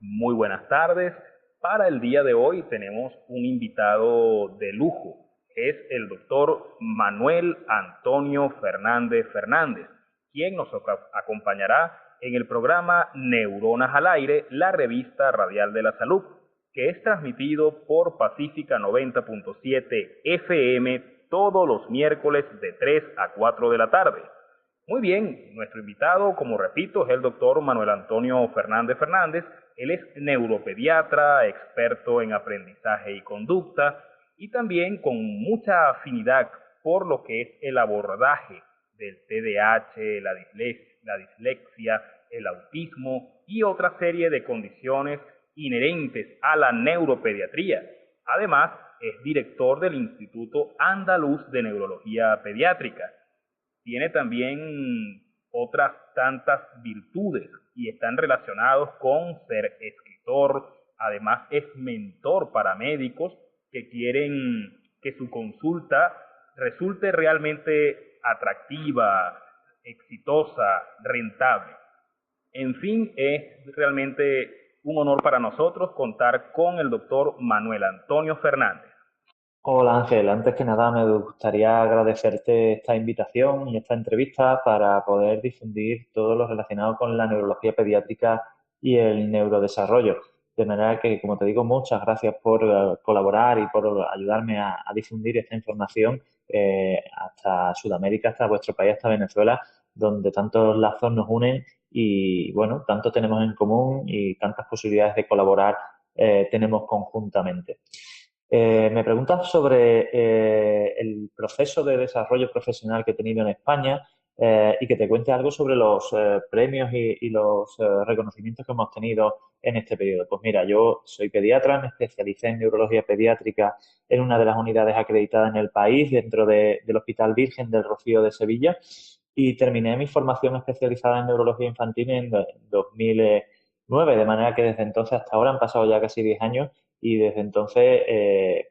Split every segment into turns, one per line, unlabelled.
Muy buenas tardes. Para el día de hoy tenemos un invitado de lujo. Es el doctor Manuel Antonio Fernández Fernández, quien nos acompañará en el programa Neuronas al Aire, la revista radial de la salud, que es transmitido por Pacífica 90.7 FM todos los miércoles de 3 a 4 de la tarde. Muy bien, nuestro invitado, como repito, es el doctor Manuel Antonio Fernández Fernández. Él es neuropediatra, experto en aprendizaje y conducta, y también con mucha afinidad por lo que es el abordaje del TDAH, la dislexia, el autismo y otra serie de condiciones inherentes a la neuropediatría. Además, es director del Instituto Andaluz de Neurología Pediátrica. Tiene también otras tantas virtudes y están relacionados con ser escritor. Además es mentor para médicos que quieren que su consulta resulte realmente atractiva, exitosa, rentable. En fin, es realmente un honor para nosotros contar con el doctor Manuel Antonio Fernández.
Hola Ángel, antes que nada me gustaría agradecerte esta invitación y esta entrevista para poder difundir todo lo relacionado con la neurología pediátrica y el neurodesarrollo. De manera que, como te digo, muchas gracias por colaborar y por ayudarme a difundir esta información hasta Sudamérica, hasta vuestro país, hasta Venezuela, donde tantos lazos nos unen y, bueno, tanto tenemos en común y tantas posibilidades de colaborar tenemos conjuntamente. Me preguntas sobre el proceso de desarrollo profesional que he tenido en España y que te cuente algo sobre los premios y los reconocimientos que hemos tenido en este periodo. Pues mira, yo soy pediatra, me especialicé en neurología pediátrica en una de las unidades acreditadas en el país dentro del Hospital Virgen del Rocío de Sevilla y terminé mi formación especializada en neurología infantil en 2009, de manera que desde entonces hasta ahora han pasado ya casi 10 años y desde entonces,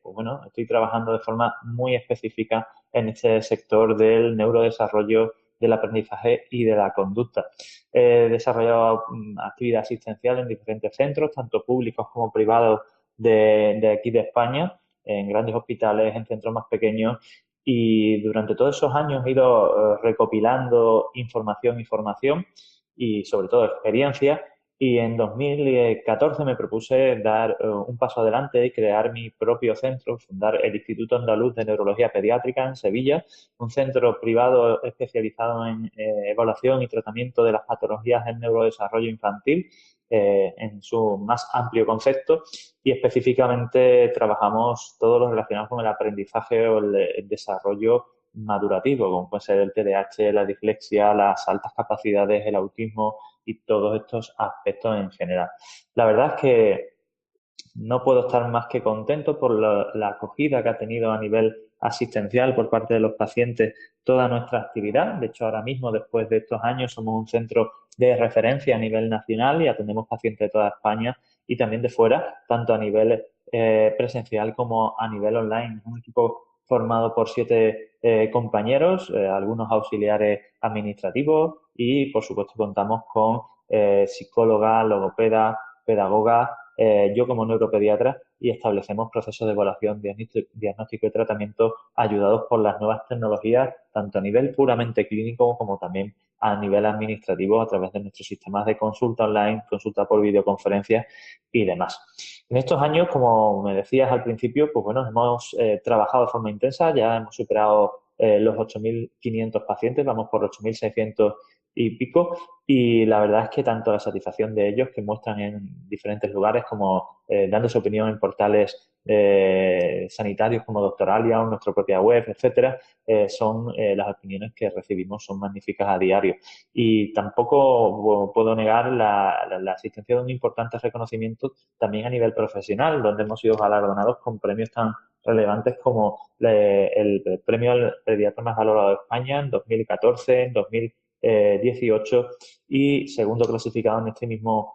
pues bueno, estoy trabajando de forma muy específica en este sector del neurodesarrollo, del aprendizaje y de la conducta. He desarrollado actividad asistencial en diferentes centros, tanto públicos como privados de aquí de España, en grandes hospitales, en centros más pequeños. Y durante todos esos años he ido recopilando información y formación y sobre todo experiencia y en 2014 me propuse dar un paso adelante y crear mi propio centro, fundar el Instituto Andaluz de Neurología Pediátrica en Sevilla, un centro privado especializado en evaluación y tratamiento de las patologías del neurodesarrollo infantil en su más amplio concepto y específicamente trabajamos todo lo relacionado con el aprendizaje o el desarrollo madurativo, como puede ser el TDAH, la dislexia, las altas capacidades, el autismo y todos estos aspectos en general. La verdad es que no puedo estar más que contento por la acogida que ha tenido a nivel asistencial por parte de los pacientes toda nuestra actividad. De hecho, ahora mismo, después de estos años, somos un centro de referencia a nivel nacional y atendemos pacientes de toda España y también de fuera, tanto a nivel presencial como a nivel online. Un equipo formado por 7 compañeros, algunos auxiliares administrativos y, por supuesto, contamos con psicóloga, logopeda, pedagoga, yo como neuropediatra y establecemos procesos de evaluación, diagnóstico y tratamiento ayudados por las nuevas tecnologías, tanto a nivel puramente clínico como también a nivel administrativo a través de nuestros sistemas de consulta online, consulta por videoconferencias y demás. En estos años, como me decías al principio, pues bueno, hemos trabajado de forma intensa, ya hemos superado los 8.500 pacientes, vamos por 8.600 y pico, y la verdad es que tanto la satisfacción de ellos que muestran en diferentes lugares como dando su opinión en portales sanitarios como Doctoralia o nuestra propia web, etcétera, son las opiniones que recibimos son magníficas a diario. Y tampoco puedo negar la asistencia de un importante reconocimiento también a nivel profesional, donde hemos sido galardonados con premios tan relevantes como el premio al pediatra más valorado de España en 2014, en 2018 y segundo clasificado en este mismo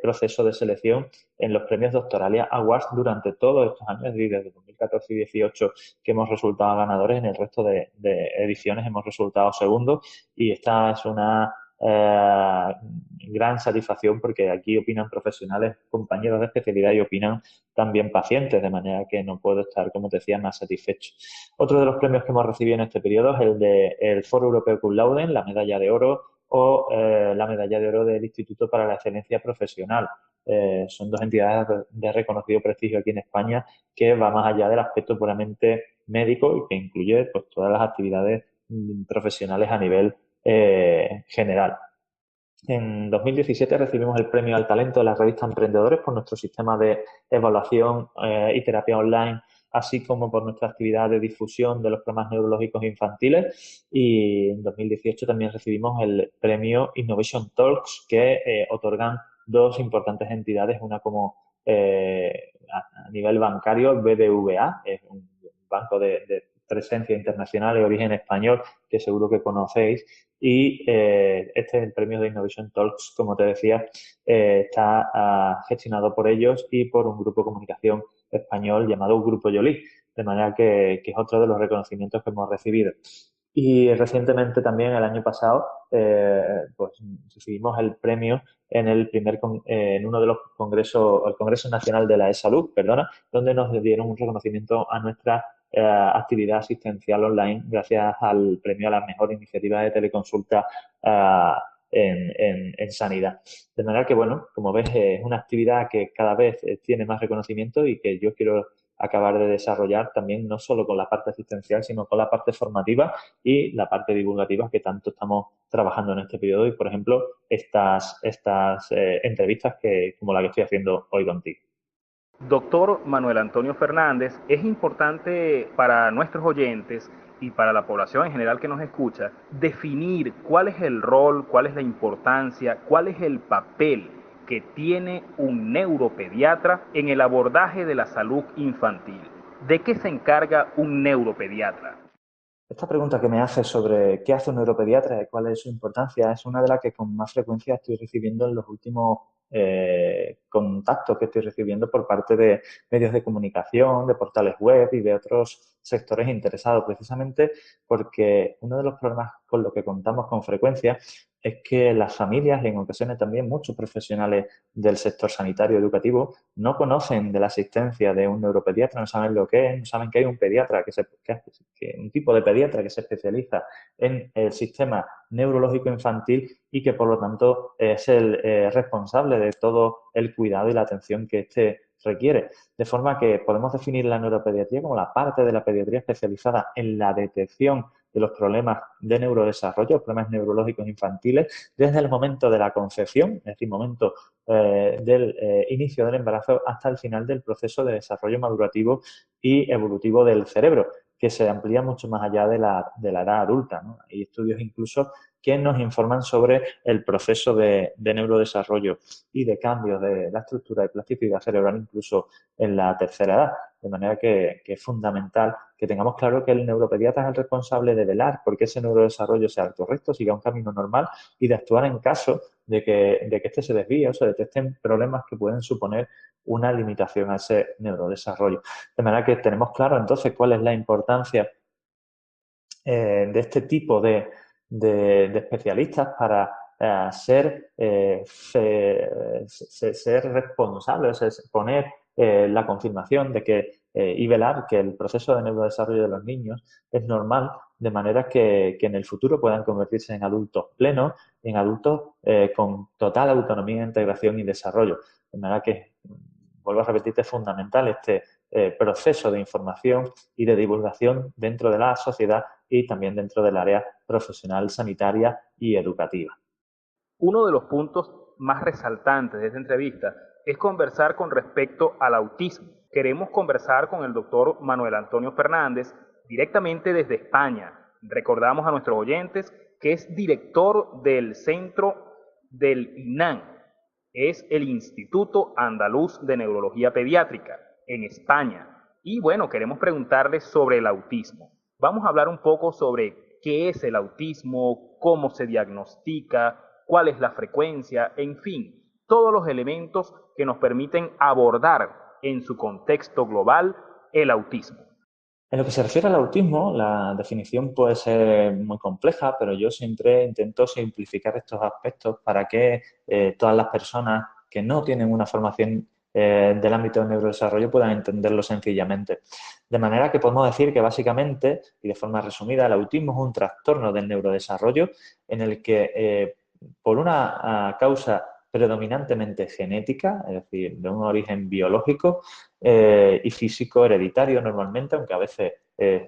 proceso de selección en los premios Doctoralia Awards durante todos estos años, desde 2014 y 2018 que hemos resultado ganadores, en el resto de ediciones hemos resultado segundos y esta es una gran satisfacción porque aquí opinan profesionales, compañeros de especialidad y opinan también pacientes, de manera que no puedo estar, como te decía, más satisfecho. Otro de los premios que hemos recibido en este periodo es el del Foro Europeo Cum Laude, la medalla de oro o la medalla de oro del Instituto para la Excelencia Profesional. Son dos entidades de reconocido prestigio aquí en España que va más allá del aspecto puramente médico y que incluye pues, todas las actividades profesionales a nivel general. En 2017 recibimos el premio al talento de la revista Emprendedores por nuestro sistema de evaluación y terapia online, así como por nuestra actividad de difusión de los problemas neurológicos infantiles. Y en 2018 también recibimos el premio Innovation Talks que otorgan dos importantes entidades, una como a nivel bancario, el BBVA, es un banco de presencia internacional y origen español que seguro que conocéis, y este es el premio de Innovation Talks, como te decía, está gestionado por ellos y por un grupo de comunicación español llamado Grupo Yoli, de manera que es otro de los reconocimientos que hemos recibido. Y recientemente también, el año pasado, pues recibimos el premio en en uno de los congresos, el Congreso Nacional de la E-Salud, perdona, donde nos dieron un reconocimiento a nuestra actividad asistencial online gracias al premio a la mejor iniciativa de teleconsulta en sanidad. De manera que, bueno, como ves, es una actividad que cada vez tiene más reconocimiento y que yo quiero acabar de desarrollar también no solo con la parte asistencial, sino con la parte formativa y la parte divulgativa que tanto estamos trabajando en este periodo y, por ejemplo, estas entrevistas como la que estoy haciendo hoy contigo.
Doctor Manuel Antonio Fernández, es importante para nuestros oyentes y para la población en general que nos escucha definir cuál es el rol, cuál es la importancia, cuál es el papel que tiene un neuropediatra en el abordaje de la salud infantil. ¿De qué se encarga un neuropediatra?
Esta pregunta que me hace sobre qué hace un neuropediatra y cuál es su importancia es una de las que con más frecuencia estoy recibiendo en los últimos contactos que estoy recibiendo por parte de medios de comunicación, de portales web y de otros sectores interesados, precisamente porque uno de los problemas con los que contamos con frecuencia es que las familias y en ocasiones también muchos profesionales del sector sanitario educativo no conocen de la existencia de un neuropediatra, no saben lo que es, no saben que hay un pediatra, un tipo de pediatra que se especializa en el sistema neurológico infantil y que por lo tanto es el responsable de todo el cuidado y la atención que éste requiere. De forma que podemos definir la neuropediatría como la parte de la pediatría especializada en la detección de los problemas de neurodesarrollo, problemas neurológicos infantiles, desde el momento de la concepción, es decir, momento del inicio del embarazo hasta el final del proceso de desarrollo madurativo y evolutivo del cerebro, que se amplía mucho más allá de la edad adulta, ¿no? Hay estudios incluso que nos informan sobre el proceso de neurodesarrollo y de cambio de la estructura de plasticidad cerebral incluso en la tercera edad. De manera que es fundamental que tengamos claro que el neuropediatra es el responsable de velar porque ese neurodesarrollo sea el correcto, siga un camino normal y de actuar en caso de que este se desvíe o se detecten problemas que pueden suponer una limitación a ese neurodesarrollo. De manera que tenemos claro entonces cuál es la importancia de este tipo de especialistas para ser responsables, es poner la confirmación de que y velar que el proceso de neurodesarrollo de los niños es normal, de manera que en el futuro puedan convertirse en adultos plenos, en adultos con total autonomía, integración y desarrollo. De manera que, vuelvo a repetirte, es fundamental este proceso de información y de divulgación dentro de la sociedad y también dentro del área profesional, sanitaria y educativa.
Uno de los puntos más resaltantes de esta entrevista es conversar con respecto al autismo. Queremos conversar con el doctor Manuel Antonio Fernández directamente desde España. Recordamos a nuestros oyentes que es director del centro del INAN, es el Instituto Andaluz de Neurología Pediátrica en España. Y bueno, queremos preguntarle sobre el autismo. Vamos a hablar un poco sobre qué es el autismo, cómo se diagnostica, cuál es la frecuencia, en fin, todos los elementos que nos permiten abordar en su contexto global el autismo.
En lo que se refiere al autismo, la definición puede ser muy compleja, pero yo siempre intento simplificar estos aspectos para que todas las personas que no tienen una formación del ámbito del neurodesarrollo puedan entenderlo sencillamente. De manera que podemos decir que básicamente, y de forma resumida, el autismo es un trastorno del neurodesarrollo en el que por una causa predominantemente genética, es decir, de un origen biológico, y físico hereditario normalmente, aunque a veces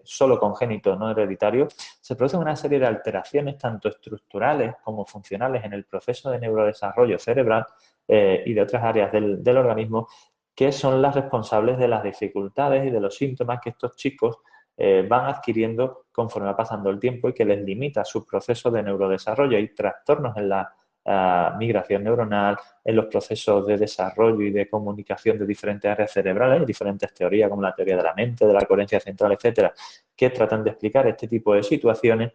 solo congénito, no hereditario, se producen una serie de alteraciones tanto estructurales como funcionales en el proceso de neurodesarrollo cerebral y de otras áreas del organismo que son las responsables de las dificultades y de los síntomas que estos chicos van adquiriendo conforme va pasando el tiempo y que les limita su proceso de neurodesarrollo. Hay trastornos en la migración neuronal, en los procesos de desarrollo y de comunicación de diferentes áreas cerebrales, diferentes teorías como la teoría de la mente, de la coherencia central, etcétera, que tratan de explicar este tipo de situaciones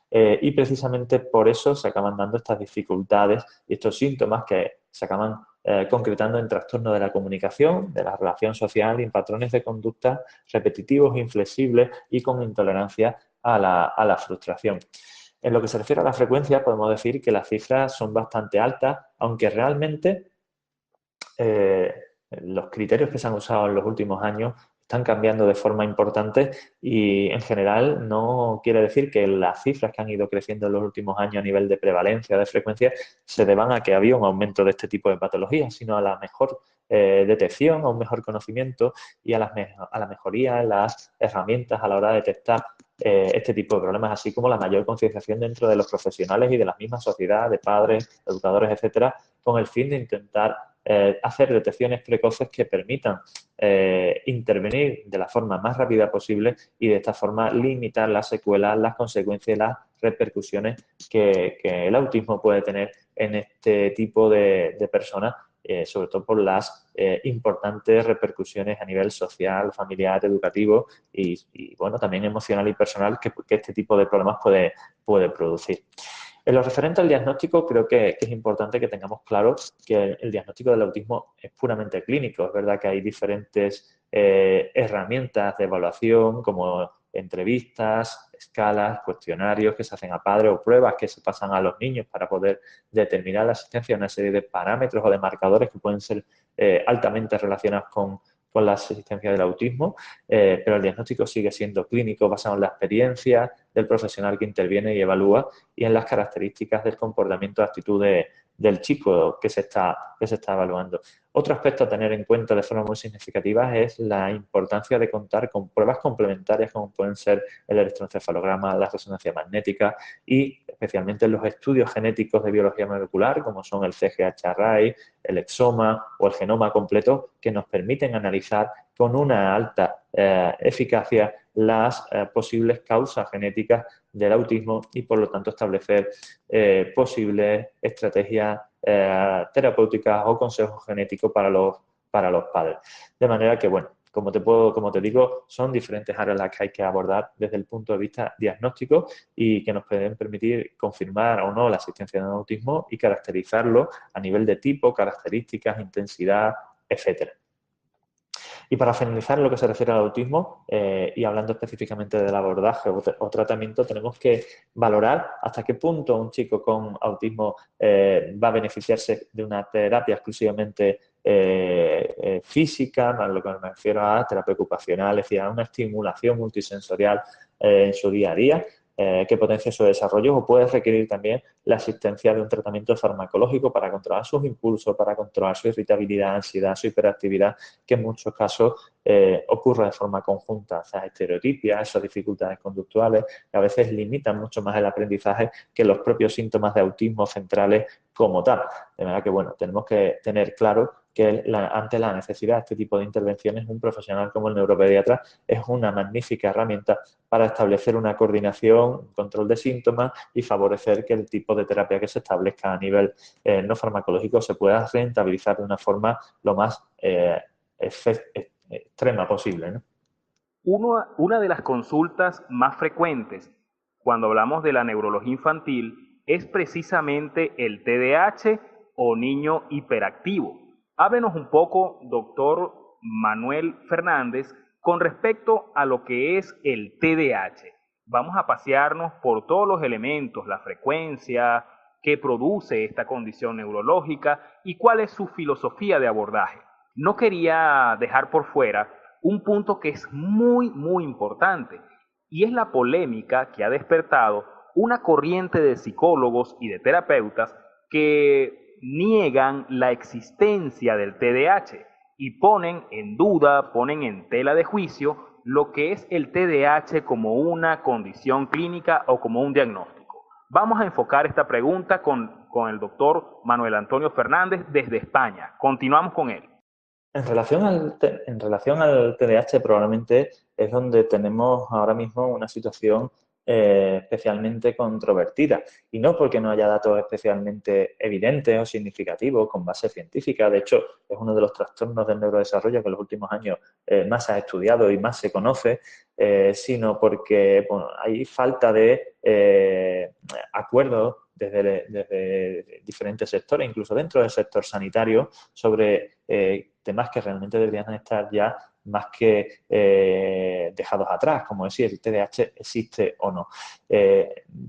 y precisamente por eso se acaban dando estas dificultades y estos síntomas que se acaban concretando en trastornos de la comunicación, de la relación social y en patrones de conducta repetitivos, inflexibles y con intolerancia a la frustración. En lo que se refiere a la frecuencia, podemos decir que las cifras son bastante altas, aunque realmente eh, los criterios que se han usado en los últimos años están cambiando de forma importante y en general no quiere decir que las cifras que han ido creciendo en los últimos años a nivel de prevalencia, de frecuencia, se deban a que había un aumento de este tipo de patologías, sino a la mejor detección, a un mejor conocimiento y a la mejoría en las herramientas a la hora de detectar este tipo de problemas, así como la mayor concienciación dentro de los profesionales y de la misma sociedad, de padres, educadores, etcétera, con el fin de intentar hacer detecciones precoces que permitan intervenir de la forma más rápida posible y de esta forma limitar las secuelas, las consecuencias y las repercusiones que el autismo puede tener en este tipo de personas, sobre todo por las importantes repercusiones a nivel social, familiar, educativo bueno, también emocional y personal que este tipo de problemas puede producir. En lo referente al diagnóstico, creo que es importante que tengamos claro que el diagnóstico del autismo es puramente clínico. Es verdad que hay diferentes herramientas de evaluación como entrevistas, escalas, cuestionarios que se hacen a padres o pruebas que se pasan a los niños para poder determinar la asistencia a una serie de parámetros o de marcadores que pueden ser altamente relacionados con la asistencia del autismo, pero el diagnóstico sigue siendo clínico, basado en la experiencia del profesional que interviene y evalúa y en las características del comportamiento de actitud del chico que se está evaluando. Otro aspecto a tener en cuenta de forma muy significativa es la importancia de contar con pruebas complementarias como pueden ser el electroencefalograma, la resonancia magnética y especialmente los estudios genéticos de biología molecular como son el CGH-Array, el exoma o el genoma completo que nos permiten analizar con una alta eficacia las posibles causas genéticas del autismo y por lo tanto establecer posibles estrategias terapéuticas o consejos genéticos para los padres. De manera que, bueno, como te digo, son diferentes áreas las que hay que abordar desde el punto de vista diagnóstico y que nos pueden permitir confirmar o no la existencia de un autismo y caracterizarlo a nivel de tipo, características, intensidad, etcétera. Y para finalizar, en lo que se refiere al autismo, y hablando específicamente del abordaje o tratamiento, tenemos que valorar hasta qué punto un chico con autismo va a beneficiarse de una terapia exclusivamente física, a lo que me refiero a terapia ocupacional, es decir, a una estimulación multisensorial en su día a día, que potencie su desarrollo, o puede requerir también la asistencia de un tratamiento farmacológico para controlar sus impulsos, para controlar su irritabilidad, ansiedad, su hiperactividad, que en muchos casos ocurre de forma conjunta, esas estereotipias, esas dificultades conductuales, que a veces limitan mucho más el aprendizaje que los propios síntomas de autismo centrales como tal. De manera que, bueno, tenemos que tener claro que ante la necesidad de este tipo de intervenciones, un profesional como el neuropediatra es una magnífica herramienta para establecer una coordinación, un control de síntomas y favorecer que el tipo de terapia que se establezca a nivel no farmacológico se pueda rentabilizar de una forma lo más extrema posible, ¿no?
Una de las consultas más frecuentes cuando hablamos de la neurología infantil es precisamente el TDAH o niño hiperactivo. Háblenos un poco, doctor Manuel Fernández, Con respecto a lo que es el TDAH, vamos a pasearnos por todos los elementos, la frecuencia, qué produce esta condición neurológica y cuál es su filosofía de abordaje. No quería dejar por fuera un punto que es muy importante y es la polémica que ha despertado una corriente de psicólogos y de terapeutas que niegan la existencia del TDAH y ponen en duda, ponen en tela de juicio lo que es el TDAH como una condición clínica o como un diagnóstico. Vamos a enfocar esta pregunta con el doctor Manuel Antonio Fernández desde España. Continuamos con él.
En relación al TDAH, probablemente es donde tenemos ahora mismo una situación especialmente controvertida. Y no porque no haya datos especialmente evidentes o significativos con base científica. De hecho, es uno de los trastornos del neurodesarrollo que en los últimos años más se ha estudiado y más se conoce, sino porque bueno, hay falta de acuerdo desde diferentes sectores, incluso dentro del sector sanitario, sobre temas que realmente deberían estar ya más que dejados atrás, como decir, el TDAH existe o no.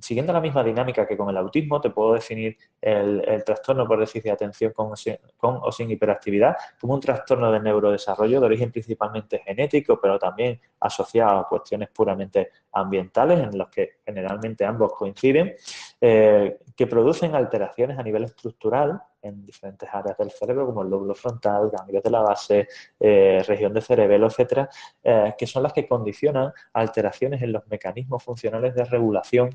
Siguiendo la misma dinámica que con el autismo, te puedo definir el trastorno por déficit de atención con o sin hiperactividad como un trastorno de neurodesarrollo de origen principalmente genético, pero también asociado a cuestiones puramente ambientales, en los que generalmente ambos coinciden, que producen alteraciones a nivel estructural en diferentes áreas del cerebro, como el lóbulo frontal, ganglios de la base, región de cerebelo, etcétera, que son las que condicionan alteraciones en los mecanismos funcionales de regulación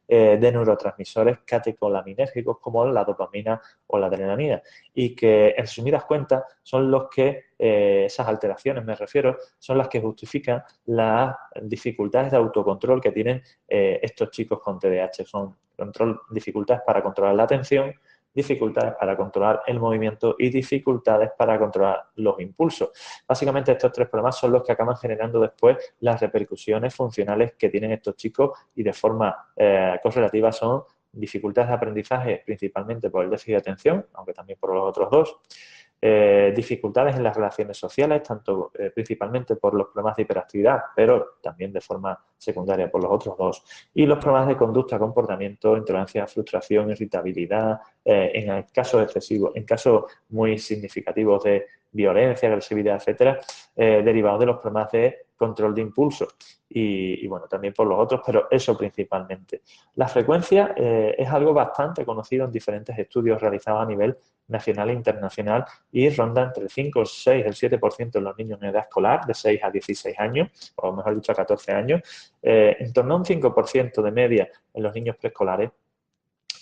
de neurotransmisores catecolaminérgicos como la dopamina o la adrenalina, y que, en resumidas cuentas, son los que, esas alteraciones me refiero, son las que justifican las dificultades de autocontrol que tienen estos chicos con TDAH. Son dificultades para controlar la atención, dificultades para controlar el movimiento y dificultades para controlar los impulsos. Básicamente estos tres problemas son los que acaban generando después las repercusiones funcionales que tienen estos chicos y de forma correlativa son dificultades de aprendizaje principalmente por el déficit de atención, aunque también por los otros dos, dificultades en las relaciones sociales, tanto principalmente por los problemas de hiperactividad, pero también de forma secundaria por los otros dos, y los problemas de conducta, comportamiento, intolerancia, frustración, irritabilidad, en casos excesivos, en casos muy significativos de violencia, agresividad, etcétera, derivados de los problemas de control de impulso y bueno, también por los otros, pero eso principalmente. La frecuencia es algo bastante conocido en diferentes estudios realizados a nivel nacional e internacional y ronda entre el 5, el 6, el 7% en los niños en edad escolar, de 6 a 16 años, o mejor dicho, a 14 años, en torno a un 5% de media en los niños preescolares,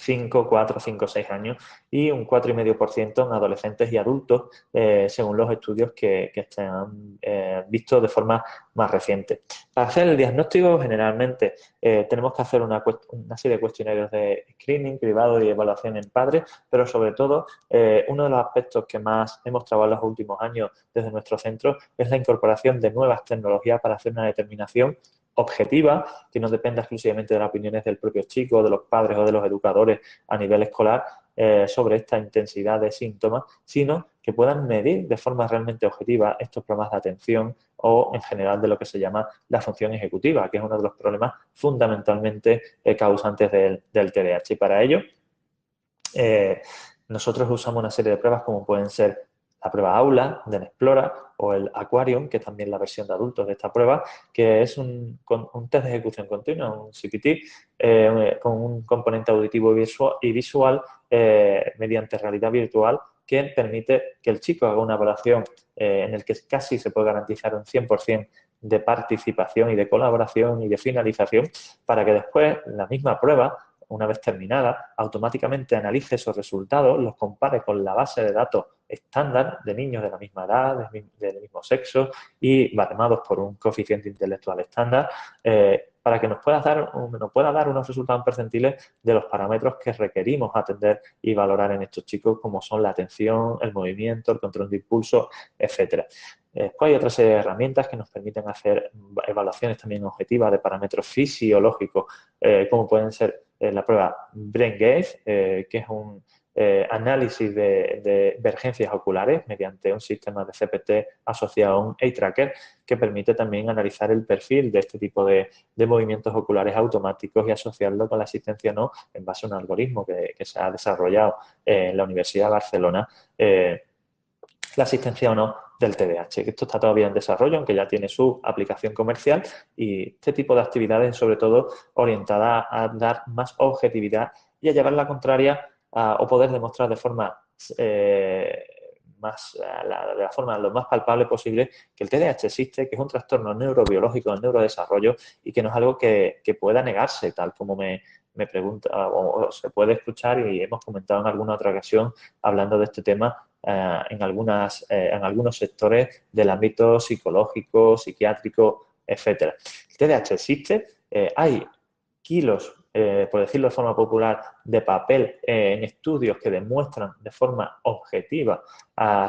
5, 4, 5, 6 años, y un 4,5% en adolescentes y adultos, según los estudios que se han visto de forma más reciente. Para hacer el diagnóstico, generalmente tenemos que hacer una serie de cuestionarios de screening privado y evaluación en padres, pero sobre todo uno de los aspectos que más hemos trabajado en los últimos años desde nuestro centro es la incorporación de nuevas tecnologías para hacer una determinación objetiva, que no dependa exclusivamente de las opiniones del propio chico, de los padres o de los educadores a nivel escolar sobre esta intensidad de síntomas, sino que puedan medir de forma realmente objetiva estos problemas de atención o en general de lo que se llama la función ejecutiva, que es uno de los problemas fundamentalmente causantes del TDAH. Y para ello, nosotros usamos una serie de pruebas como pueden ser la prueba Aula del Explora o el Aquarium, que es también la versión de adultos de esta prueba, que es un test de ejecución continua, un CPT, con un componente auditivo y visual mediante realidad virtual que permite que el chico haga una evaluación en el que casi se puede garantizar un 100% de participación y de colaboración y de finalización para que después la misma prueba, una vez terminada, automáticamente analice esos resultados, los compare con la base de datos estándar de niños de la misma edad, del mismo sexo y baremados por un coeficiente intelectual estándar, para que nos pueda dar unos resultados percentiles de los parámetros que requerimos atender y valorar en estos chicos, como son la atención, el movimiento, el control de impulso, etcétera. Después hay otra serie de herramientas que nos permiten hacer evaluaciones también objetivas de parámetros fisiológicos, como pueden ser la prueba Brain Gauge, que es análisis de emergencias oculares mediante un sistema de CPT asociado a un eye tracker que permite también analizar el perfil de este tipo de movimientos oculares automáticos y asociarlo con la asistencia o no en base a un algoritmo que se ha desarrollado en la Universidad de Barcelona, la asistencia o no del TDAH. Esto está todavía en desarrollo, aunque ya tiene su aplicación comercial, y este tipo de actividades, sobre todo, orientadas a dar más objetividad y a llevar la contraria o poder demostrar de forma de la forma lo más palpable posible que el TDAH existe, que es un trastorno neurobiológico del neurodesarrollo y que no es algo que pueda negarse, tal como me pregunta o se puede escuchar y hemos comentado en alguna otra ocasión hablando de este tema en algunos sectores del ámbito psicológico, psiquiátrico, etcétera. El TDAH existe, hay kilos, por decirlo de forma popular, de papel en estudios que demuestran de forma objetiva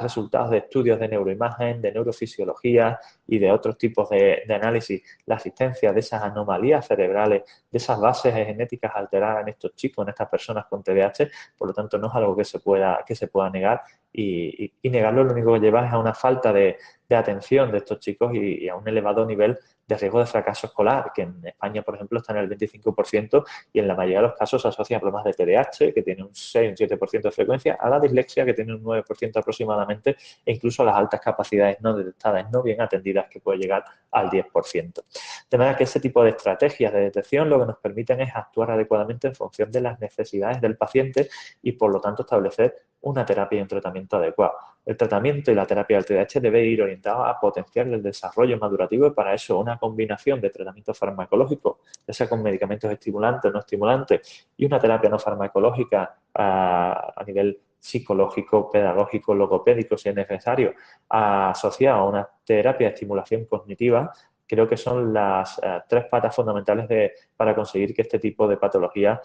resultados de estudios de neuroimagen, de neurofisiología y de otros tipos de análisis, la existencia de esas anomalías cerebrales, de esas bases genéticas alteradas en estos chicos, en estas personas con TDAH, por lo tanto no es algo que se pueda negar y negarlo lo único que lleva es a una falta de atención de estos chicos y a un elevado nivel de riesgo de fracaso escolar, que en España, por ejemplo, está en el 25% y en la mayoría de los casos se asocia a problemas de TDAH, que tiene un 6, un 7% de frecuencia, a la dislexia, que tiene un 9% aproximadamente, e incluso a las altas capacidades no detectadas, no bien atendidas, que puede llegar al 10%. De manera que ese tipo de estrategias de detección lo que nos permiten es actuar adecuadamente en función de las necesidades del paciente y, por lo tanto, establecer una terapia y un tratamiento adecuado. El tratamiento y la terapia del TDAH debe ir orientado a potenciar el desarrollo madurativo y para eso una combinación de tratamiento farmacológico, ya sea con medicamentos estimulantes o no estimulantes, y una terapia no farmacológica a nivel psicológico, pedagógico, logopédico, si es necesario, asociado a una terapia de estimulación cognitiva, creo que son las tres patas fundamentales para conseguir que este tipo de patologías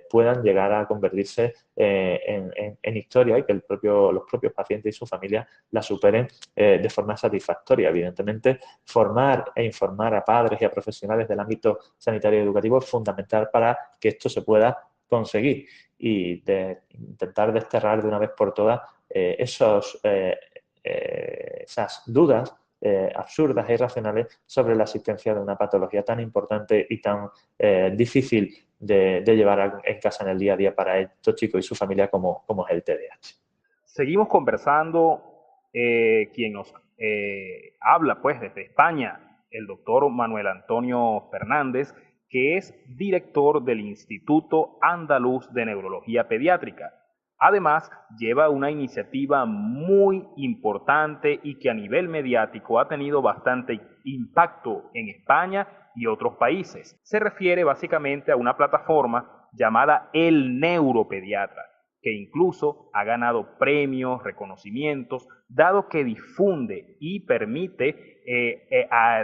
puedan llegar a convertirse en historia y que los propios pacientes y su familia la superen de forma satisfactoria. Evidentemente, formar e informar a padres y a profesionales del ámbito sanitario y educativo es fundamental para que esto se pueda conseguir y intentar desterrar de una vez por todas esas dudas absurdas e irracionales sobre la existencia de una patología tan importante y tan difícil de llevar en casa en el día a día para estos chicos y su familia como es el TDAH.
Seguimos conversando, quien nos habla pues desde España, el doctor Manuel Antonio Fernández, que es director del Instituto Andaluz de Neurología Pediátrica. Además, lleva una iniciativa muy importante y que a nivel mediático ha tenido bastante impacto en España y otros países. Se refiere básicamente a una plataforma llamada El Neuropediatra, que incluso ha ganado premios, reconocimientos, dado que difunde y permite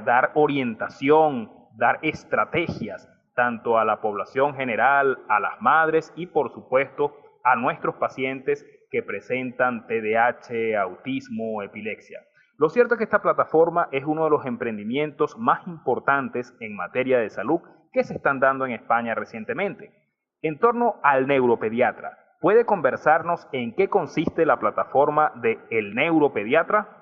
dar orientación, dar estrategias tanto a la población general, a las madres y por supuesto a nuestros pacientes que presentan TDAH, autismo, epilepsia. Lo cierto es que esta plataforma es uno de los emprendimientos más importantes en materia de salud que se están dando en España recientemente. En torno al neuropediatra, ¿puede conversarnos en qué consiste la plataforma de El Neuropediatra?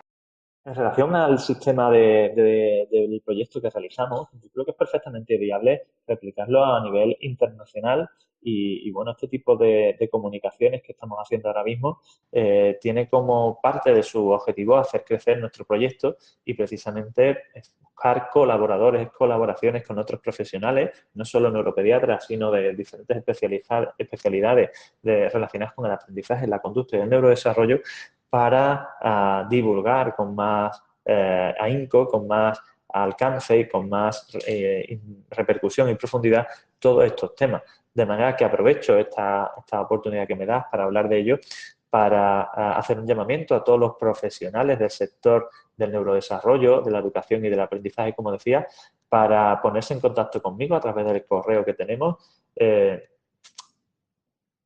En relación al sistema del proyecto que realizamos, yo creo que es perfectamente viable replicarlo a nivel internacional y bueno, este tipo de comunicaciones que estamos haciendo ahora mismo tiene como parte de su objetivo hacer crecer nuestro proyecto y precisamente buscar colaboraciones con otros profesionales, no solo neuropediatras, sino de diferentes especialidades relacionadas con el aprendizaje, la conducta y el neurodesarrollo para divulgar con más ahínco, con más alcance y con más repercusión y profundidad todos estos temas. De manera que aprovecho esta oportunidad que me das para hablar de ello, para hacer un llamamiento a todos los profesionales del sector del neurodesarrollo, de la educación y del aprendizaje, como decía, para ponerse en contacto conmigo a través del correo que tenemos,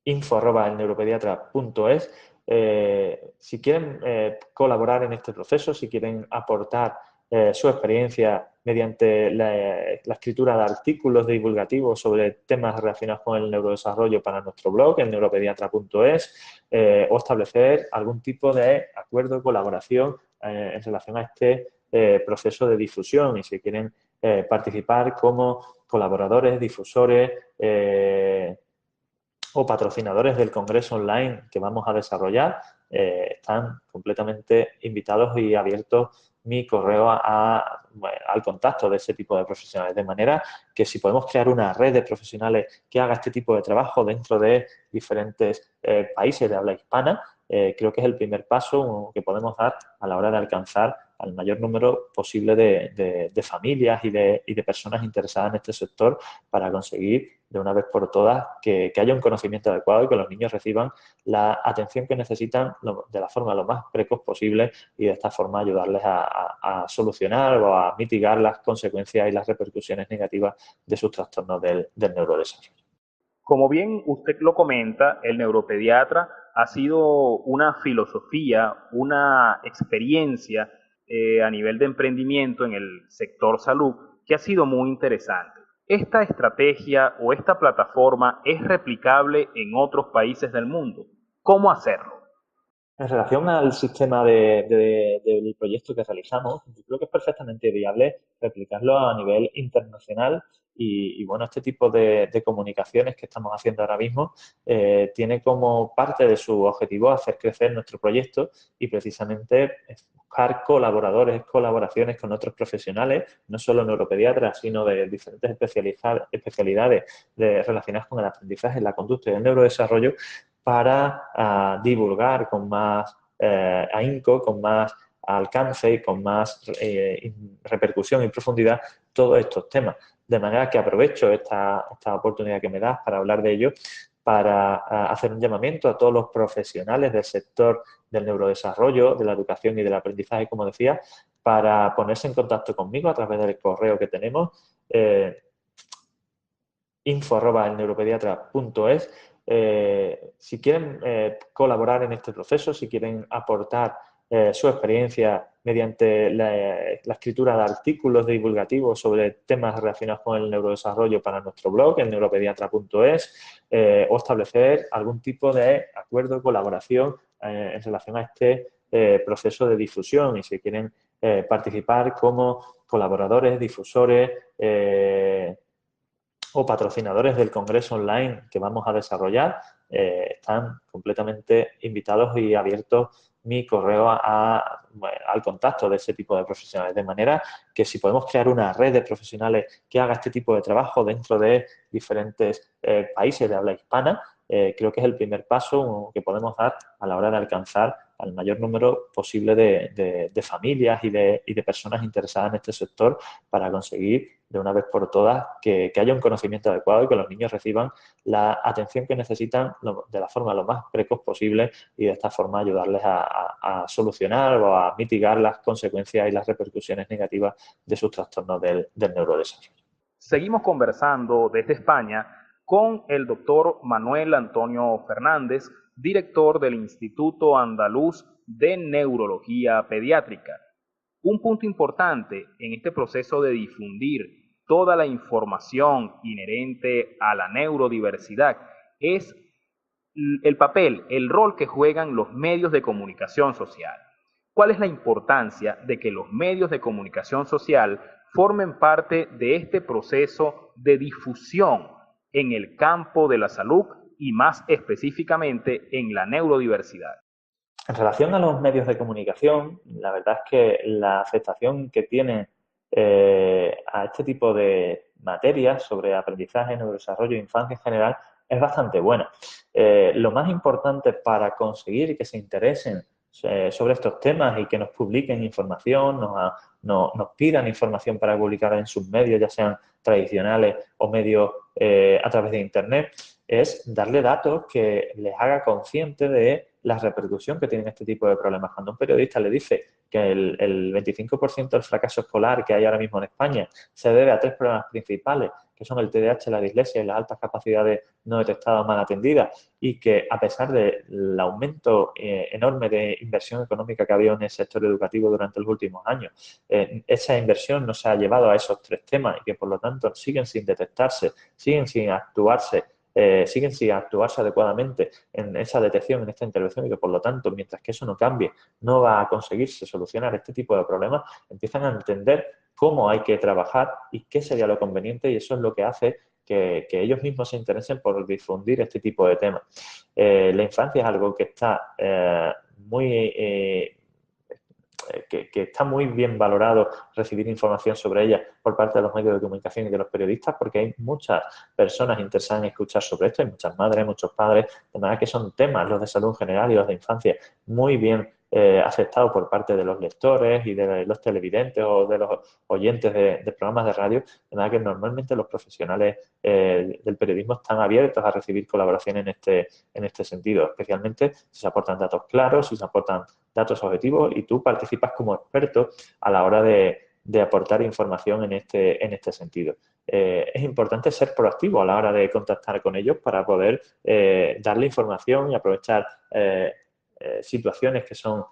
info@elneuropediatra.es. Si quieren colaborar en este proceso, si quieren aportar su experiencia mediante la escritura de artículos divulgativos sobre temas relacionados con el neurodesarrollo para nuestro blog, el neuropediatra.es, o establecer algún tipo de acuerdo de colaboración en relación a este proceso de difusión. Y si quieren participar como colaboradores, difusores o patrocinadores del congreso online que vamos a desarrollar, están completamente invitados y abiertos mi correo al contacto de ese tipo de profesionales. De manera que si podemos crear una red de profesionales que haga este tipo de trabajo dentro de diferentes países de habla hispana, creo que es el primer paso que podemos dar a la hora de alcanzar al mayor número posible de familias y de personas interesadas en este sector para conseguir de una vez por todas que haya un conocimiento adecuado y que los niños reciban la atención que necesitan de la forma lo más precoz posible y de esta forma ayudarles a solucionar o a mitigar las consecuencias y las repercusiones negativas de sus trastornos del neurodesarrollo.
Como bien usted lo comenta, el neuropediatra ha sido una filosofía, una experiencia a nivel de emprendimiento en el sector salud que ha sido muy interesante. ¿Esta estrategia o esta plataforma es replicable en otros países del mundo? ¿Cómo hacerlo?
En relación al sistema del proyecto que realizamos, yo creo que es perfectamente viable replicarlo a nivel internacional y bueno, este tipo de comunicaciones que estamos haciendo ahora mismo tiene como parte de su objetivo hacer crecer nuestro proyecto y precisamente buscar colaboraciones con otros profesionales, no solo neuropediatras, sino de diferentes especialidades relacionadas con el aprendizaje, la conducta y el neurodesarrollo para divulgar con más ahínco, con más alcance y con más repercusión y profundidad todos estos temas. De manera que aprovecho esta oportunidad que me das para hablar de ello, para hacer un llamamiento a todos los profesionales del sector del neurodesarrollo, de la educación y del aprendizaje, como decía, para ponerse en contacto conmigo a través del correo que tenemos, info@elneuropediatra.es. Si quieren colaborar en este proceso, si quieren aportar su experiencia mediante la escritura de artículos divulgativos sobre temas relacionados con el neurodesarrollo para nuestro blog, el neuropediatra.es, o establecer algún tipo de acuerdo de colaboración en relación a este proceso de difusión. Y si quieren participar como colaboradores, difusores, o patrocinadores del congreso online que vamos a desarrollar, están completamente invitados y abiertos mi correo al contacto de ese tipo de profesionales. De manera que si podemos crear una red de profesionales que haga este tipo de trabajo dentro de diferentes países de habla hispana, creo que es el primer paso que podemos dar a la hora de alcanzar al mayor número posible de familias y de personas interesadas en este sector para conseguir de una vez por todas que haya un conocimiento adecuado y que los niños reciban la atención que necesitan de la forma lo más precoz posible y de esta forma ayudarles a solucionar o a mitigar las consecuencias y las repercusiones negativas de sus trastornos del neurodesarrollo.
Seguimos conversando desde España con el doctor Manuel Antonio Fernández, director del Instituto Andaluz de Neurología Pediátrica. Un punto importante en este proceso de difundir toda la información inherente a la neurodiversidad es el papel, el rol que juegan los medios de comunicación social. ¿Cuál es la importancia de que los medios de comunicación social formen parte de este proceso de difusión en el campo de la salud y más específicamente en la neurodiversidad?
En relación a los medios de comunicación, la verdad es que la aceptación que tiene a este tipo de materias sobre aprendizaje, neurodesarrollo e infancia en general es bastante buena. Lo más importante para conseguir que se interesen sobre estos temas y que nos publiquen información, nos pidan información para publicar en sus medios, ya sean tradicionales o medios a través de Internet, es darle datos que les haga consciente de la repercusión que tienen este tipo de problemas. Cuando un periodista le dice que el 25% del fracaso escolar que hay ahora mismo en España se debe a tres problemas principales, que que son el TDAH, la dislexia y las altas capacidades no detectadas mal atendidas, y que a pesar del aumento enorme de inversión económica que ha habido en el sector educativo durante los últimos años, esa inversión no se ha llevado a esos 3 temas y que por lo tanto siguen sin detectarse, siguen sin actuarse adecuadamente en esa detección, en esta intervención, y que por lo tanto, mientras que eso no cambie, no va a conseguirse solucionar este tipo de problemas, empiezan a entender cómo hay que trabajar y qué sería lo conveniente, y eso es lo que hace que ellos mismos se interesen por difundir este tipo de temas. La infancia es algo que está que está muy bien valorado recibir información sobre ella por parte de los medios de comunicación y de los periodistas, porque hay muchas personas interesadas en escuchar sobre esto, hay muchas madres, muchos padres, de manera que son temas, los de salud en general y los de infancia, muy bien aceptados por parte de los lectores y de los televidentes o de los oyentes de programas de radio, de manera que normalmente los profesionales del periodismo están abiertos a recibir colaboración en este sentido, especialmente si se aportan datos claros, si se aportan datos objetivos y tú participas como experto a la hora de aportar información en este sentido. Es importante ser proactivo a la hora de contactar con ellos para poder darle información y aprovechar situaciones que son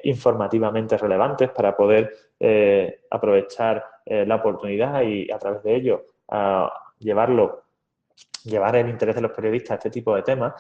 informativamente relevantes para poder aprovechar la oportunidad y a través de ello llevar el interés de los periodistas a este tipo de temas,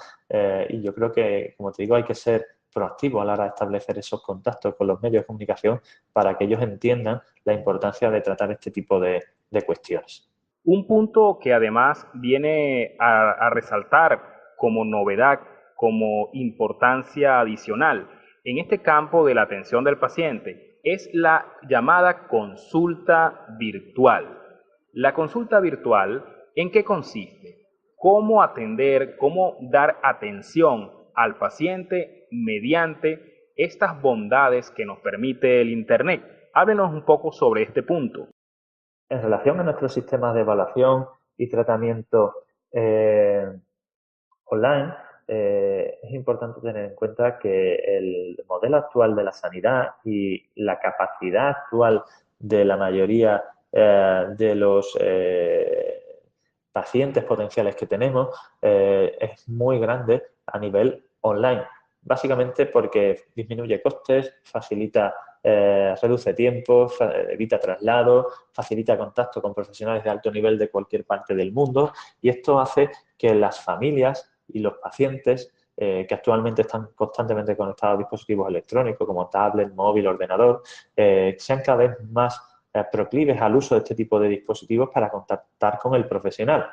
y yo creo que, como te digo, hay que ser proactivo a la hora de establecer esos contactos con los medios de comunicación para que ellos entiendan la importancia de tratar este tipo de cuestiones.
Un punto que además viene a resaltar como novedad, como importancia adicional en este campo de la atención del paciente es la llamada consulta virtual. La consulta virtual, ¿en qué consiste? ¿Cómo atender, cómo dar atención al paciente mediante estas bondades que nos permite el Internet? Háblenos un poco sobre este punto.
En relación a nuestros sistemas de evaluación y tratamiento online, es importante tener en cuenta que el modelo actual de la sanidad y la capacidad actual de la mayoría de los pacientes potenciales que tenemos es muy grande a nivel online. Básicamente porque disminuye costes, facilita, reduce tiempos, evita traslados, facilita contacto con profesionales de alto nivel de cualquier parte del mundo, y esto hace que las familias y los pacientes que actualmente están constantemente conectados a dispositivos electrónicos como tablet, móvil, ordenador, sean cada vez más proclives al uso de este tipo de dispositivos para contactar con el profesional.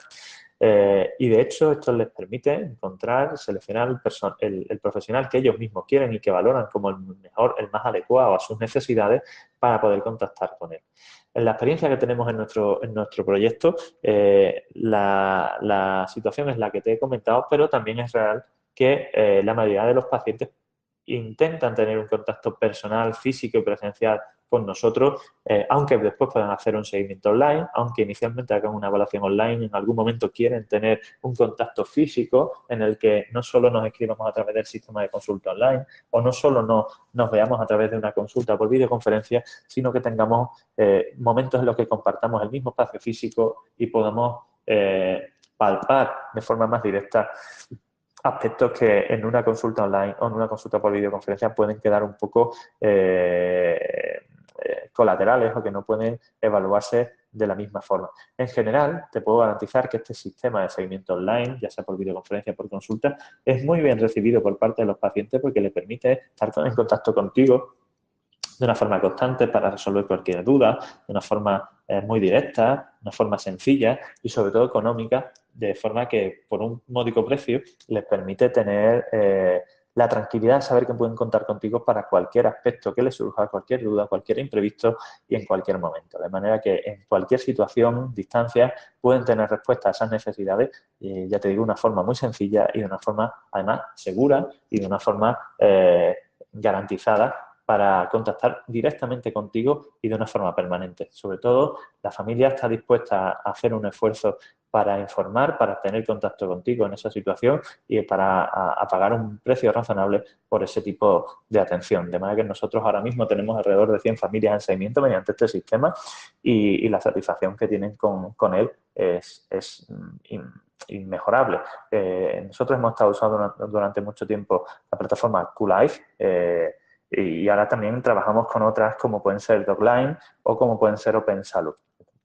Y de hecho esto les permite encontrar, seleccionar el profesional que ellos mismos quieren y que valoran como el mejor, el más adecuado a sus necesidades para poder contactar con él. En la experiencia que tenemos en nuestro proyecto, la situación es la que te he comentado, pero también es real que la mayoría de los pacientes intentan tener un contacto personal, físico y presencial con nosotros, aunque después puedan hacer un seguimiento online, aunque inicialmente hagan una evaluación online, en algún momento quieren tener un contacto físico en el que no solo nos escribamos a través del sistema de consulta online o no solo nos veamos a través de una consulta por videoconferencia, sino que tengamos momentos en los que compartamos el mismo espacio físico y podamos palpar de forma más directa aspectos que en una consulta online o en una consulta por videoconferencia pueden quedar un poco colaterales o que no pueden evaluarse de la misma forma. En general, te puedo garantizar que este sistema de seguimiento online, ya sea por videoconferencia o por consulta, es muy bien recibido por parte de los pacientes porque le permite estar en contacto contigo de una forma constante para resolver cualquier duda, de una forma muy directa, de una forma sencilla y sobre todo económica, de forma que por un módico precio les permite tener la tranquilidad de saber que pueden contar contigo para cualquier aspecto que les surja, cualquier duda, cualquier imprevisto y en cualquier momento. De manera que en cualquier situación, distancia, pueden tener respuesta a esas necesidades, ya te digo, de una forma muy sencilla y de una forma, además, segura y de una forma garantizada para contactar directamente contigo y de una forma permanente. Sobre todo, la familia está dispuesta a hacer un esfuerzo para informar, para tener contacto contigo en esa situación y para pagar un precio razonable por ese tipo de atención. De manera que nosotros ahora mismo tenemos alrededor de 100 familias en seguimiento mediante este sistema y la satisfacción que tienen con él es inmejorable. Nosotros hemos estado usando durante mucho tiempo la plataforma QLife y ahora también trabajamos con otras como pueden ser Dogline o como pueden ser OpenSalud,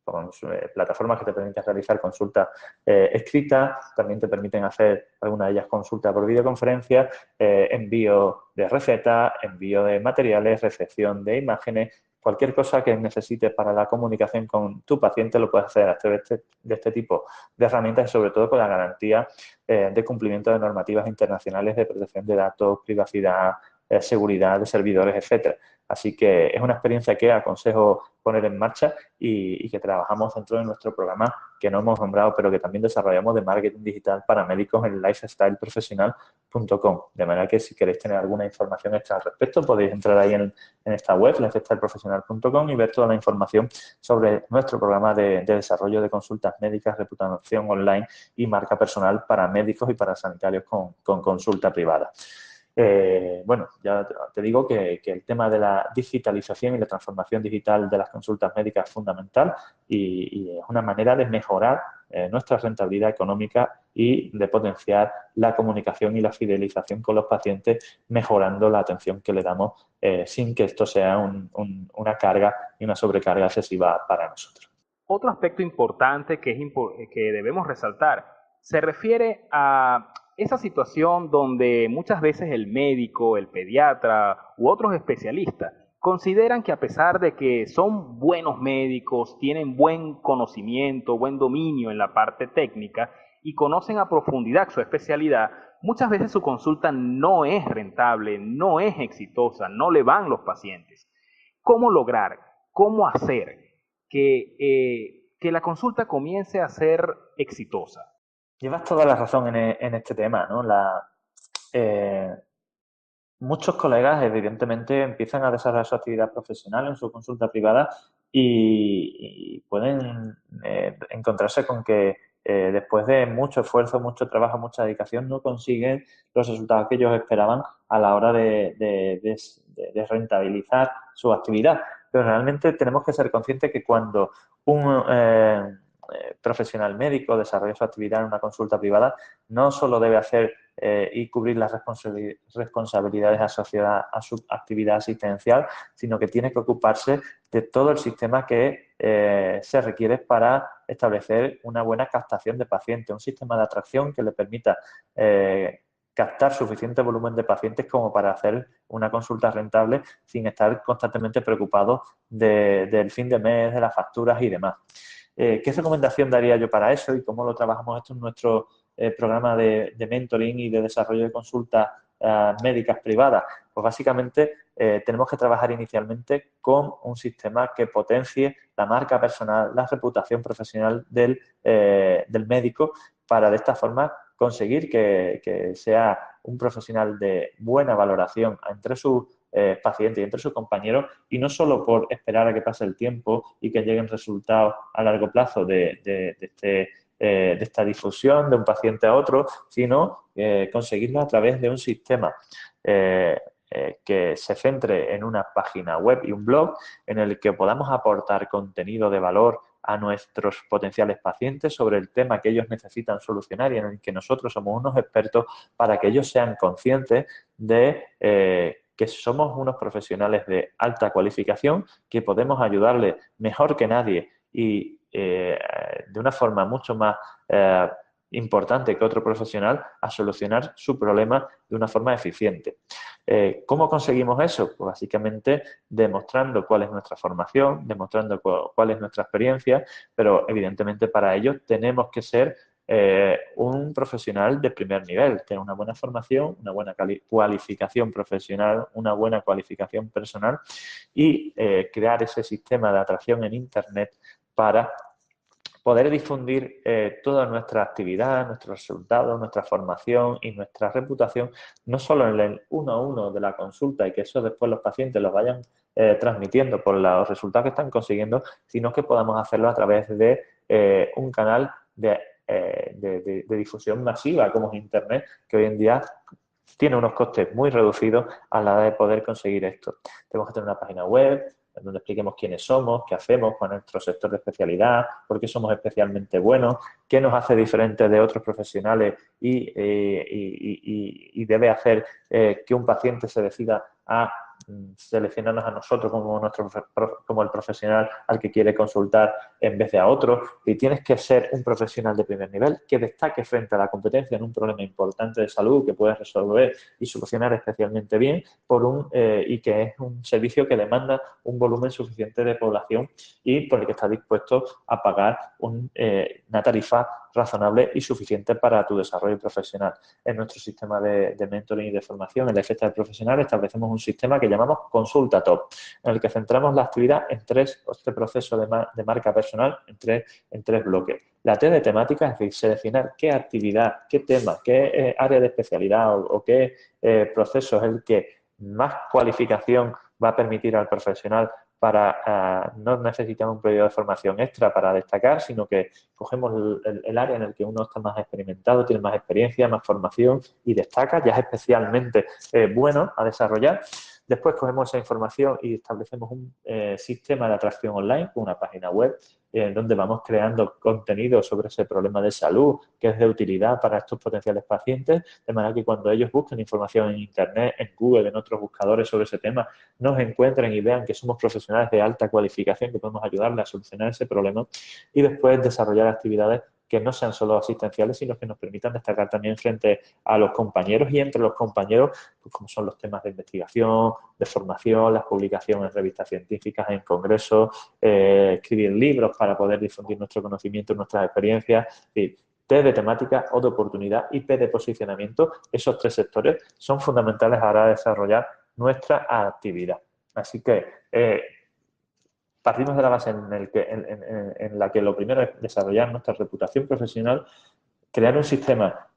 con plataformas que te permiten realizar consultas escritas, también te permiten hacer algunas de ellas consultas por videoconferencia, envío de recetas, envío de materiales, recepción de imágenes, cualquier cosa que necesites para la comunicación con tu paciente lo puedes hacer a través de este tipo de herramientas y sobre todo con la garantía de cumplimiento de normativas internacionales de protección de datos, privacidad, seguridad de servidores, etcétera. Así que es una experiencia que aconsejo poner en marcha y que trabajamos dentro de nuestro programa que no hemos nombrado, pero que también desarrollamos de marketing digital para médicos en lifestyleprofesional.com. De manera que si queréis tener alguna información extra al respecto, podéis entrar ahí en esta web, lifestyleprofessional.com, y ver toda la información sobre nuestro programa de desarrollo de consultas médicas, reputación online y marca personal para médicos y para sanitarios con consulta privada. Bueno, ya te digo que el tema de la digitalización y la transformación digital de las consultas médicas es fundamental y es una manera de mejorar nuestra rentabilidad económica y de potenciar la comunicación y la fidelización con los pacientes, mejorando la atención que le damos sin que esto sea una carga y una sobrecarga excesiva para nosotros.
Otro aspecto importante que debemos resaltar se refiere a esa situación donde muchas veces el médico, el pediatra u otros especialistas consideran que a pesar de que son buenos médicos, tienen buen conocimiento, buen dominio en la parte técnica y conocen a profundidad su especialidad, muchas veces su consulta no es rentable, no es exitosa, no le van los pacientes. ¿Cómo lograr, cómo hacer que la consulta comience a ser exitosa?
Llevas toda la razón en este tema, ¿no? Muchos colegas, evidentemente, empiezan a desarrollar su actividad profesional en su consulta privada y pueden encontrarse con que después de mucho esfuerzo, mucho trabajo, mucha dedicación, no consiguen los resultados que ellos esperaban a la hora de rentabilizar su actividad. Pero realmente tenemos que ser conscientes que cuando un profesional médico desarrolla su actividad en una consulta privada, no solo debe hacer y cubrir las responsabilidades asociadas a su actividad asistencial, sino que tiene que ocuparse de todo el sistema que se requiere para establecer una buena captación de pacientes, un sistema de atracción que le permita captar suficiente volumen de pacientes como para hacer una consulta rentable sin estar constantemente preocupado del fin de mes, de las facturas y demás. ¿Qué recomendación daría yo para eso y cómo lo trabajamos esto en nuestro programa de mentoring y de desarrollo de consultas médicas privadas? Pues básicamente tenemos que trabajar inicialmente con un sistema que potencie la marca personal, la reputación profesional del médico para de esta forma conseguir que sea un profesional de buena valoración entre sus pacientes y entre sus compañeros, y no solo por esperar a que pase el tiempo y que lleguen resultados a largo plazo de esta difusión de un paciente a otro, sino conseguirlo a través de un sistema que se centre en una página web y un blog en el que podamos aportar contenido de valor a nuestros potenciales pacientes sobre el tema que ellos necesitan solucionar y en el que nosotros somos unos expertos para que ellos sean conscientes de que somos unos profesionales de alta cualificación, que podemos ayudarles mejor que nadie y de una forma mucho más importante que otro profesional a solucionar su problema de una forma eficiente. ¿Cómo conseguimos eso? Pues básicamente demostrando cuál es nuestra formación, demostrando cuál es nuestra experiencia, pero evidentemente para ello tenemos que ser un profesional de primer nivel, tener una buena formación, una buena cualificación profesional, una buena cualificación personal y crear ese sistema de atracción en Internet para poder difundir toda nuestra actividad, nuestros resultados, nuestra formación y nuestra reputación, no solo en el 1 a 1 de la consulta y que eso después los pacientes lo vayan transmitiendo por los resultados que están consiguiendo, sino que podamos hacerlo a través de un canal de de difusión masiva como es Internet, que hoy en día tiene unos costes muy reducidos a la hora de poder conseguir esto. Tenemos que tener una página web donde expliquemos quiénes somos, qué hacemos con nuestro sector de especialidad, por qué somos especialmente buenos, qué nos hace diferentes de otros profesionales y debe hacer que un paciente se decida a seleccionarnos a nosotros como el profesional al que quiere consultar en vez de a otro. Y tienes que ser un profesional de primer nivel que destaque frente a la competencia en un problema importante de salud que puedes resolver y solucionar especialmente bien y que es un servicio que demanda un volumen suficiente de población y por el que está dispuesto a pagar una tarifa razonable y suficiente para tu desarrollo profesional. En nuestro sistema de mentoring y de formación, en la FETA del profesional, establecemos un sistema que llamamos Consulta Top, en el que centramos la actividad en este proceso de marca personal en tres bloques. La T de temática, es decir, seleccionar qué actividad, qué tema, qué área de especialidad o qué proceso es el que más cualificación va a permitir al profesional no necesitamos un periodo de formación extra para destacar, sino que cogemos el área en el que uno está más experimentado, tiene más experiencia, más formación y destaca, ya es especialmente bueno a desarrollar. Después cogemos esa información y establecemos un sistema de atracción online con una página web donde vamos creando contenido sobre ese problema de salud que es de utilidad para estos potenciales pacientes, de manera que cuando ellos busquen información en Internet, en Google, en otros buscadores sobre ese tema, nos encuentren y vean que somos profesionales de alta cualificación, que podemos ayudarles a solucionar ese problema y después desarrollar actividades que no sean solo asistenciales, sino que nos permitan destacar también frente a los compañeros y entre los compañeros, pues como son los temas de investigación, de formación, las publicaciones en revistas científicas, en congresos, escribir libros para poder difundir nuestro conocimiento, nuestras experiencias, y T de temática, O de oportunidad y P de posicionamiento. Esos tres sectores son fundamentales a la hora de desarrollar nuestra actividad. Así que partimos de la base en la que lo primero es desarrollar nuestra reputación profesional, crear un sistema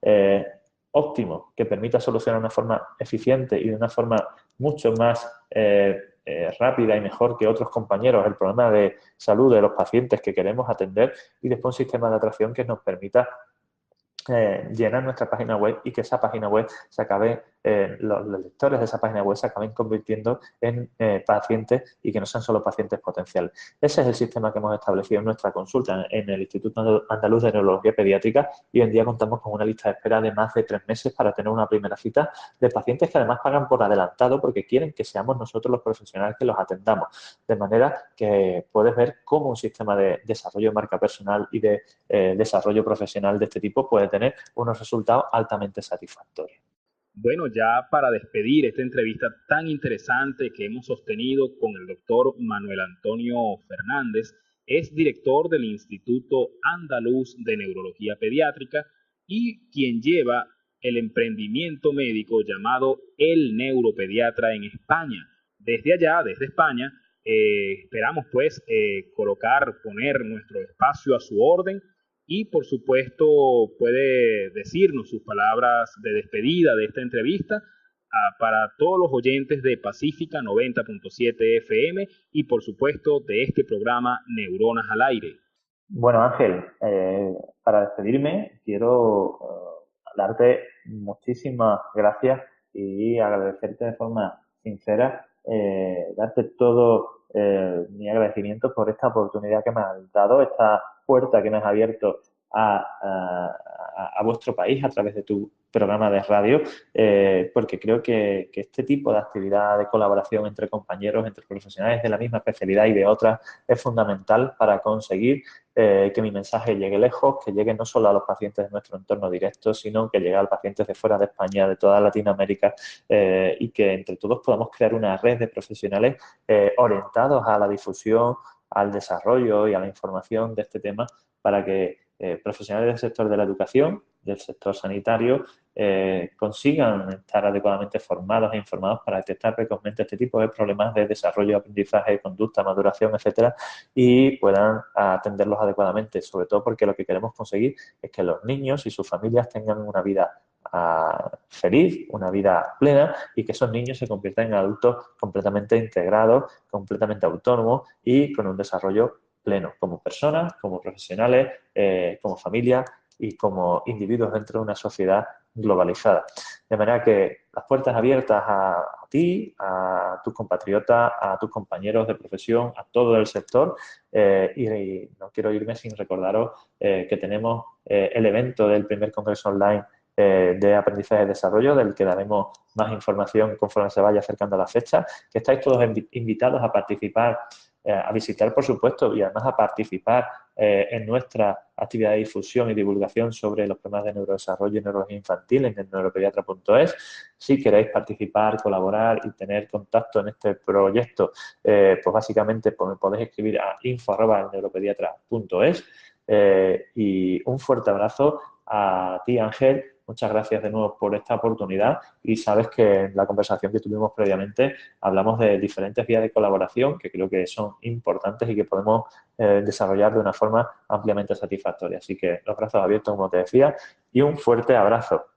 óptimo que permita solucionar de una forma eficiente y de una forma mucho más rápida y mejor que otros compañeros el problema de salud de los pacientes que queremos atender y después un sistema de atracción que nos permita llenar nuestra página web y que esa página web se acabe, los lectores de esa página web se acaben convirtiendo en pacientes y que no sean solo pacientes potenciales. Ese es el sistema que hemos establecido en nuestra consulta en el Instituto Andaluz de Neurología Pediátrica y hoy en día contamos con una lista de espera de más de 3 meses para tener una primera cita de pacientes que además pagan por adelantado porque quieren que seamos nosotros los profesionales que los atendamos. De manera que puedes ver cómo un sistema de desarrollo de marca personal y de desarrollo profesional de este tipo puede tener unos resultados altamente satisfactorios.
Bueno, ya para despedir esta entrevista tan interesante que hemos sostenido con el doctor Manuel Antonio Fernández, es director del Instituto Andaluz de Neurología Pediátrica y quien lleva el emprendimiento médico llamado El Neuropediatra en España. Desde allá, desde España, esperamos pues poner nuestro espacio a su orden y por supuesto puede decirnos sus palabras de despedida de esta entrevista para todos los oyentes de Pacífica 90.7 FM y por supuesto de este programa Neuronas al Aire.
Bueno, Ángel, para despedirme quiero darte muchísimas gracias y agradecerte de forma sincera, darte todo mi agradecimiento por esta oportunidad que me has dado, esta puerta que me has abierto a vuestro país a través de tu programa de radio, porque creo que este tipo de actividad de colaboración entre compañeros, entre profesionales de la misma especialidad y de otras, es fundamental para conseguir que mi mensaje llegue lejos, que llegue no solo a los pacientes de nuestro entorno directo, sino que llegue a los pacientes de fuera de España, de toda Latinoamérica, y que entre todos podamos crear una red de profesionales orientados a la difusión, al desarrollo y a la información de este tema para que profesionales del sector de la educación, del sector sanitario, consigan estar adecuadamente formados e informados para detectar precozmente este tipo de problemas de desarrollo, aprendizaje, conducta, maduración, etcétera, y puedan atenderlos adecuadamente, sobre todo porque lo que queremos conseguir es que los niños y sus familias tengan una vida feliz, una vida plena y que esos niños se conviertan en adultos completamente integrados, completamente autónomos y con un desarrollo pleno como personas, como profesionales, como familia y como individuos dentro de una sociedad globalizada. De manera que las puertas abiertas a ti, a tus compatriotas, a tus compañeros de profesión, a todo el sector. Y no quiero irme sin recordaros que tenemos el evento del primer congreso online de aprendizaje y desarrollo, del que daremos más información conforme se vaya acercando la fecha, que estáis todos invitados a participar, a visitar, por supuesto, y además a participar en nuestra actividad de difusión y divulgación sobre los problemas de neurodesarrollo y neurología infantil en el neuropediatra.es. Si queréis participar, colaborar y tener contacto en este proyecto, pues básicamente me podéis escribir a info@elneuropediatra.es. Y un fuerte abrazo a ti, Ángel. Muchas gracias de nuevo por esta oportunidad y sabes que en la conversación que tuvimos previamente hablamos de diferentes vías de colaboración que creo que son importantes y que podemos desarrollar de una forma ampliamente satisfactoria. Así que los brazos abiertos, como te decía, y un fuerte abrazo.